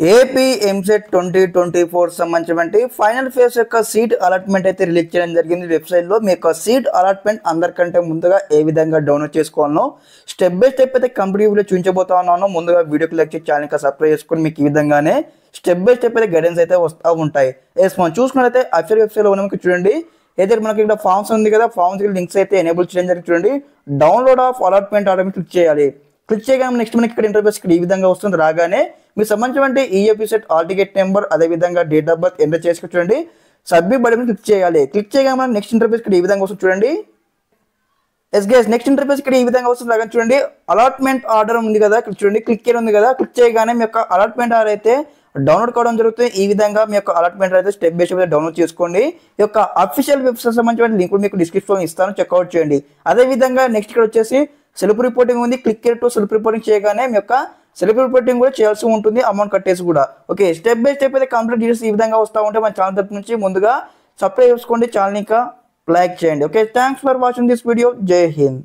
AP EAMCET 2024 సంబంధించినటువంటి final phase యొక్క seat allotment అయితే రిలీజ్ చేయడం జరిగింది వెబ్సైట్లో. మీ యొక్క సీట్ అలాట్మెంట్ అందరికంటే ముందుగా ఏ విధంగా డౌన్లోడ్ చేసుకోవాలో స్టెప్ బై స్టెప్ అయితే కంప్లీట్గా చూపించబోతా ఉన్నాను. ముందుగా వీడియోకి లైక్ చేసి ఛానల్కి సబ్స్క్రైబ్ చేసుకొని మీకు ఈ విధంగానే స్టెప్ బై స్టెప్ అయితే గైడెన్స్ అయితే వస్తూ ఉంటాయి. మనం చూసుకున్నట్లయితే అఫీషియల్ వెబ్సైట్లో మనకి చూడండి, అయితే మనకి ఇక్కడ ఫామ్స్ ఉంది కదా, ఫామ్స్ లింక్స్ అయితే ఎనేబుల్ చేయడం జరిగింది. చూడండి, download of allotment order click చేయాలి. క్లిక్ చేయగానే నెక్స్ట్ మనకి ఇక్కడ ఇంటర్ఫేస్ ఇక్కడ ఈ విధంగా వస్తుంది. రాగానే మీకు సంబంధించినటువంటి EAP set all ticket number అదేవిధంగా డేట్ ఆఫ్ బర్త్ ఎంటర్ చేసుకుని చూడండి, సబ్మిట్ బటన్ క్లిక్ చేయాలి. క్లిక్ చేయగానే నెక్స్ట్ ఇంటర్ఫేస్ ఇక్కడ ఈ విధంగా వస్తుంది. చూడండి, ఎస్ గైస్, నెక్స్ట్ ఇంటర్ఫేస్ ఇక్కడ ఈ విధంగా వస్తుంది. రాగానే చూడండి, అలాట్మెంట్ ఆర్డర్ ఉంది కదా, చూడండి క్లిక్ చేయడం ఉంది కదా, క్లిక్ చేయగానే మీ యొక్క అలాట్మెంట్ ఆర్డర్ అయితే డౌన్లోడ్ కావడం జరుగుతుంది. ఈ విధంగా మీ యొక్క అలాట్మెంట్ అయితే స్టెప్ బై స్టెప్ డౌన్లోడ్ చేసుకోండి. ఈ యొక్క అఫీషియల్ వెబ్సైట్ సంబంధించిన లింక్ మీకు డిస్క్రిప్షన్ ఇస్తాను, చెక్అవుట్ చేయండి. అదేవిధంగా నెక్స్ట్ ఇక్కడ వచ్చేసి సెల్ఫ్ రిపోర్టింగ్ ఉంది. క్లిక్ టు సెల్ఫ్ రిపోర్టింగ్ చేయగానే మీ యొక్క సెల్ఫ్ రిపోర్టింగ్ కూడా చేయాల్సి ఉంటుంది, అమౌంట్ కట్టేసి కూడా. ఓకే, స్టెప్ బై స్టెప్ అయితే కంప్లీట్ డీటెయిల్స్ ఈ విధంగా వస్తూ ఉంటే మన ఛానల్ తరపు నుంచి ముందుగా సబ్స్క్రైబ్ చేసుకోండి, ఛానల్ ఇంకా లైక్ చేయండి. Okay, thanks for watching this video. జై హింద్.